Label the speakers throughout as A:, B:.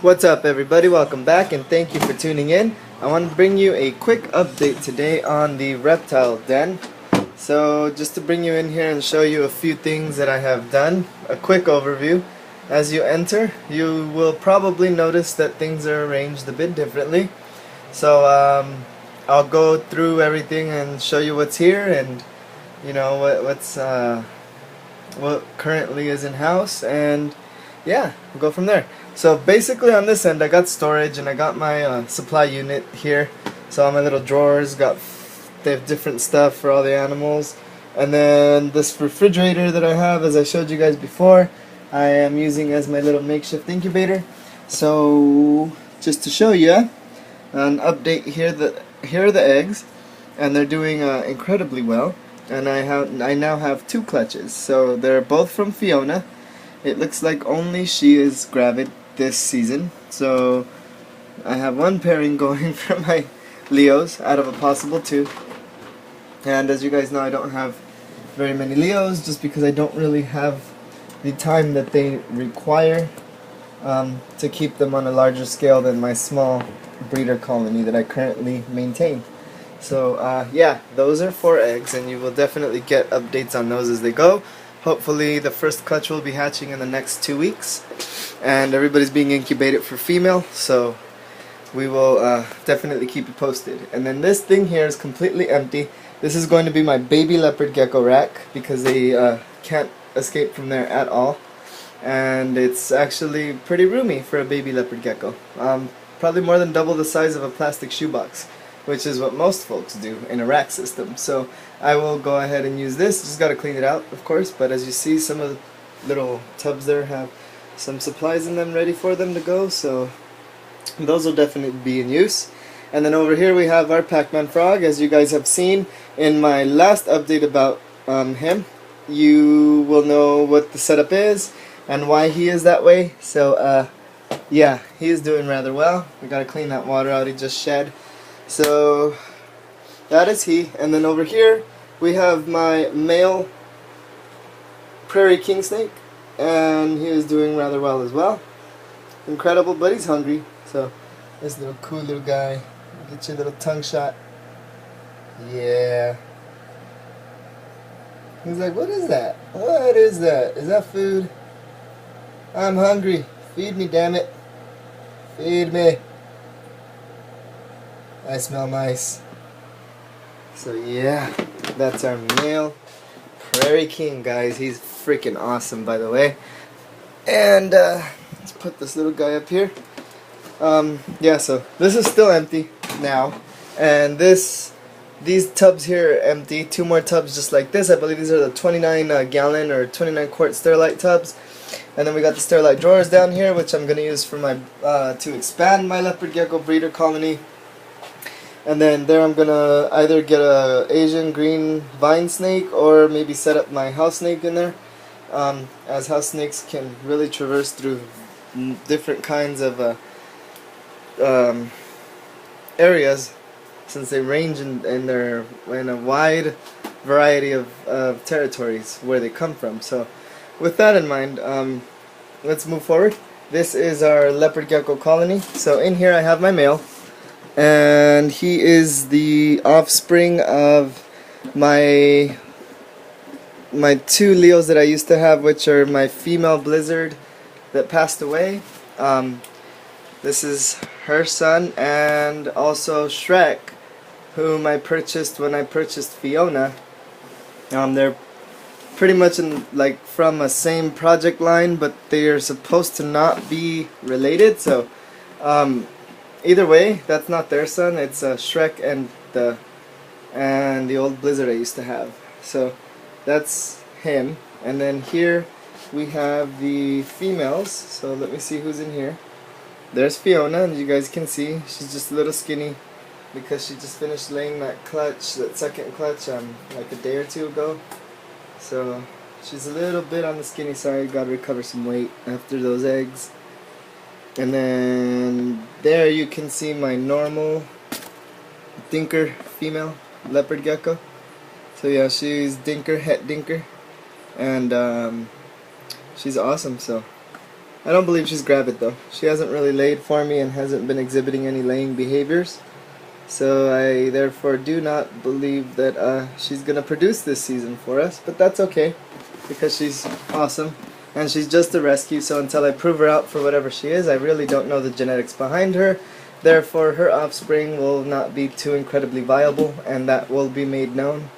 A: What's up, everybody? Welcome back and thank you for tuning in. I want to bring you a quick update today on the reptile den. So just to bring you in here and show you a few things that I have done, a quick overview. As you enter, you will probably notice that things are arranged a bit differently. So I'll go through everything and show you what's here and what currently is in house, and yeah, we'll go from there. So basically on this end I got storage and I got my supply unit here. So all my little drawers they have different stuff for all the animals, and then this refrigerator that I have, as I showed you guys before, I am using as my little makeshift incubator. So just to show you an update here, here are the eggs, and they're doing incredibly well. And I now have 2 clutches, so they're both from Fiona. It looks like only she is gravid this season, so I have 1 pairing going for my Leos out of a possible 2. And as you guys know, I don't have very many Leos just because I don't really have the time that they require to keep them on a larger scale than my small breeder colony that I currently maintain. So yeah, those are 4 eggs, and you will definitely get updates on those as they go. Hopefully the first clutch will be hatching in the next 2 weeks, and everybody's being incubated for female, so we will definitely keep you posted. And then this thing here is completely empty. This is going to be my baby leopard gecko rack because they can't escape from there at all, and it's actually pretty roomy for a baby leopard gecko. Probably more than double the size of a plastic shoebox, which is what most folks do in a rack system. So I will go ahead and use this. Just got to clean it out, of course, but as you see, some of the little tubs there have some supplies in them ready for them to go, so those will definitely be in use. And then over here we have our Pac-Man frog. As you guys have seen in my last update about him, you will know what the setup is and why he is that way. So yeah, he is doing rather well. We got to clean that water out he just shed. So that is he. And then over here we have my male prairie king snake, and he is doing rather well as well. Incredible, but he's hungry. So this little cool little guy, get your little tongue shot. Yeah. He's like, what is that? What is that? Is that food? I'm hungry. Feed me, damn it. Feed me. I smell mice. So yeah, that's our male prairie king, guys. He's freaking awesome, by the way. And let's put this little guy up here. Yeah, so this is still empty now, and these tubs here are empty. 2 more tubs just like this. I believe these are the 29 gallon or 29 quart Sterilite tubs. And then we got the Sterilite drawers down here, which I'm gonna use for my to expand my leopard gecko breeder colony. And then there I'm gonna either get a Asian green vine snake or maybe set up my house snake in there, as house snakes can really traverse through different kinds of areas, since they range in a wide variety of territories where they come from. So with that in mind, let's move forward. This is our leopard gecko colony. So in here I have my male, and he is the offspring of my 2 Leos that I used to have, which are my female Blizzard that passed away. This is her son, and also Shrek, whom I purchased when I purchased Fiona. They're pretty much from a same project line, but they are supposed to not be related. So either way, that's not their son. It's Shrek and the old Blizzard I used to have. So that's him. And then here we have the females. So let me see who's in here. There's Fiona, and you guys can see she's just a little skinny because she just finished laying that clutch, that second clutch, like a day or 2 ago. So she's a little bit on the skinny side. Got to recover some weight after those eggs. And then there you can see my normal dinker female leopard gecko. So yeah, she's dinker, het dinker, and she's awesome. So I don't believe she's gravid though. She hasn't really laid for me and hasn't been exhibiting any laying behaviors. So I therefore do not believe that she's going to produce this season for us. But that's okay, because she's awesome. And she's just a rescue, so until I prove her out for whatever she is, I really don't know the genetics behind her. Therefore, her offspring will not be too incredibly viable, and that will be made known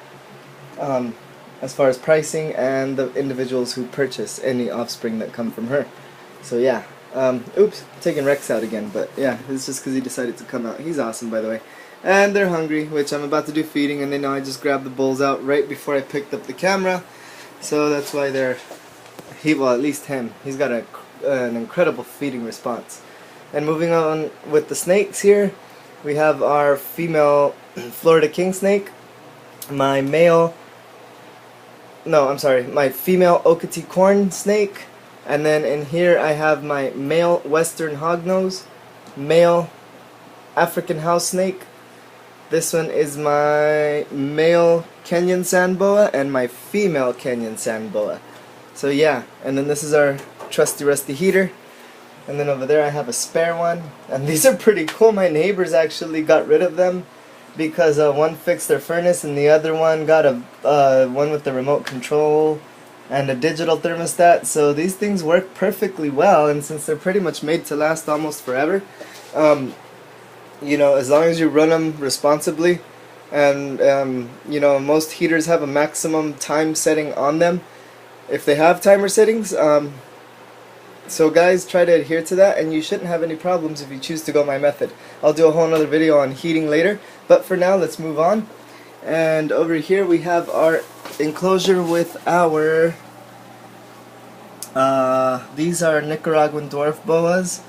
A: as far as pricing and the individuals who purchase any offspring that come from her. So yeah, oops, taking Rex out again, but yeah, it's just because he decided to come out. He's awesome, by the way. And they're hungry, which I'm about to do feeding, and they know I just grabbed the bowls out right before I picked up the camera. So that's why they're... well, at least him. He's got an incredible feeding response. And moving on with the snakes here, we have our female Florida king snake, my female Okatee corn snake, and then in here I have my male western hognose, male African house snake. This one is my male Kenyan sand boa and my female Kenyan sand boa. So yeah, and then this is our trusty rusty heater, and then over there I have a spare one, and these are pretty cool. My neighbors actually got rid of them because one fixed their furnace and the other one got a one with the remote control and a digital thermostat. So these things work perfectly well, and since they're pretty much made to last almost forever, you know, as long as you run them responsibly, and you know, most heaters have a maximum time setting on them if they have timer settings. So guys, try to adhere to that, and you shouldn't have any problems if you choose to go my method. I'll do a whole nother video on heating later, but for now let's move on. And over here we have our enclosure with our these are Nicaraguan dwarf boas,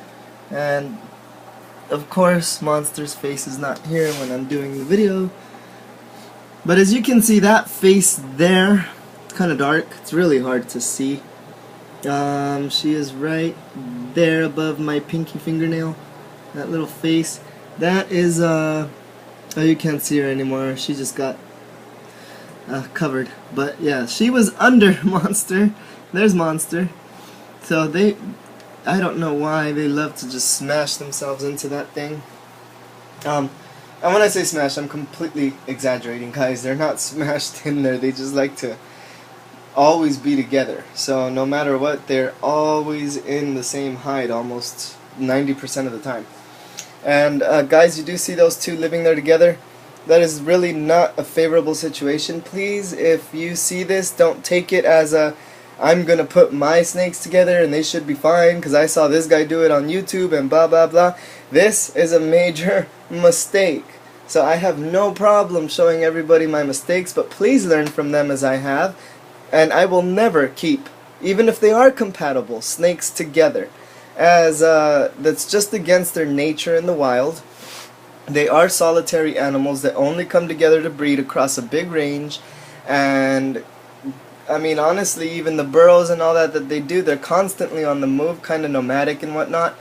A: and of course Monster's face is not here when I'm doing the video, but as you can see, that face there, kind of dark, it's really hard to see. She is right there above my pinky fingernail, that little face. That is oh, you can't see her anymore, she just got covered. But yeah, she was under Monster. There's Monster. So I don't know why they love to just smash themselves into that thing. And when I say smash, I'm completely exaggerating, guys. They're not smashed in there, they just like to always be together. So no matter what, they're always in the same hide almost 90% of the time. And guys, you do see those two living there together. That is really not a favorable situation. Please, if you see this, don't take it as a I'm gonna put my snakes together and they should be fine because I saw this guy do it on YouTube and blah blah blah. This is a major mistake. So I have no problem showing everybody my mistakes, but please learn from them as I have. And I will never keep, even if they are compatible, snakes together, as that's just against their nature in the wild. They are solitary animals that only come together to breed across a big range, and I mean, honestly, even the burrows and all that they do, they're constantly on the move, kind of nomadic and whatnot,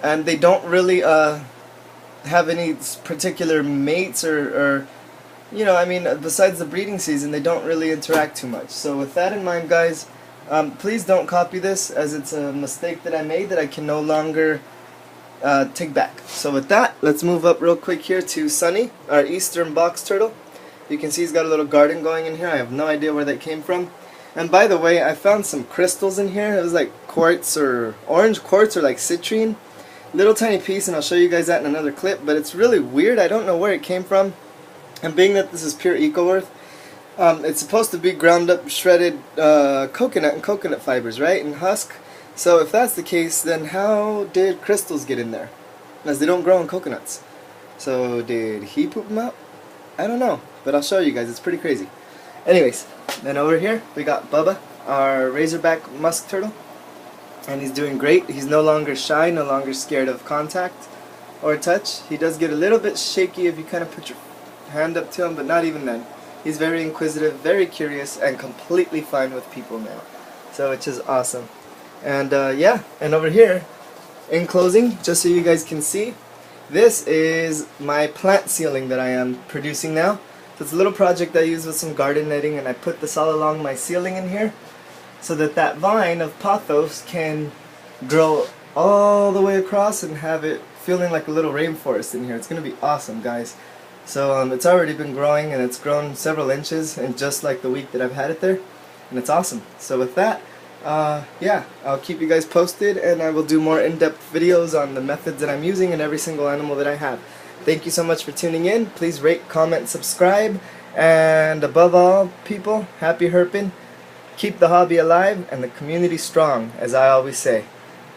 A: and they don't really have any particular mates or you know, I mean, besides the breeding season, they don't really interact too much. So with that in mind, guys, please don't copy this, as it's a mistake that I made that I can no longer take back. So with that, let's move up real quick here to Sunny, our eastern box turtle. You can see he's got a little garden going in here. I have no idea where that came from. And by the way, I found some crystals in here. It was like quartz or orange quartz or like citrine. Little tiny piece, and I'll show you guys that in another clip, but it's really weird. I don't know where it came from. And being that this is pure eco-earth, it's supposed to be ground up, shredded coconut and coconut fibers, right? And husk. So if that's the case, then how did crystals get in there? As they don't grow in coconuts. So did he poop them out? I don't know, but I'll show you guys. It's pretty crazy. Anyways, then over here we got Bubba, our razorback musk turtle. And he's doing great. He's no longer shy, no longer scared of contact or touch. He does get a little bit shaky if you kind of put your hand up to him, but not even then. He's very inquisitive, very curious, and completely fine with people now. So which is awesome. And yeah, and over here, in closing, just so you guys can see, this is my plant ceiling that I am producing now. So it's a little project I use with some garden netting, and I put this all along my ceiling in here so that that vine of pothos can grow all the way across and have it feeling like a little rainforest in here. It's gonna be awesome, guys. So it's already been growing, and it's grown several inches in just like the week that I've had it there, and it's awesome. So with that, yeah, I'll keep you guys posted, and I will do more in-depth videos on the methods that I'm using and every single animal that I have. Thank you so much for tuning in. Please rate, comment, subscribe, and above all, people, happy herping. Keep the hobby alive and the community strong, as I always say.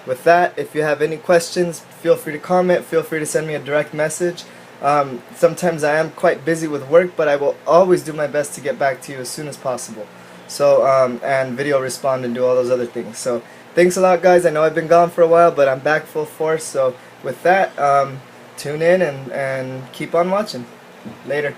A: With that, if you have any questions, feel free to comment, feel free to send me a direct message. Sometimes I am quite busy with work, but I will always do my best to get back to you as soon as possible. So, and video respond and do all those other things. So, thanks a lot, guys. I know I've been gone for a while, but I'm back full force. So, with that, tune in and keep on watching. Later.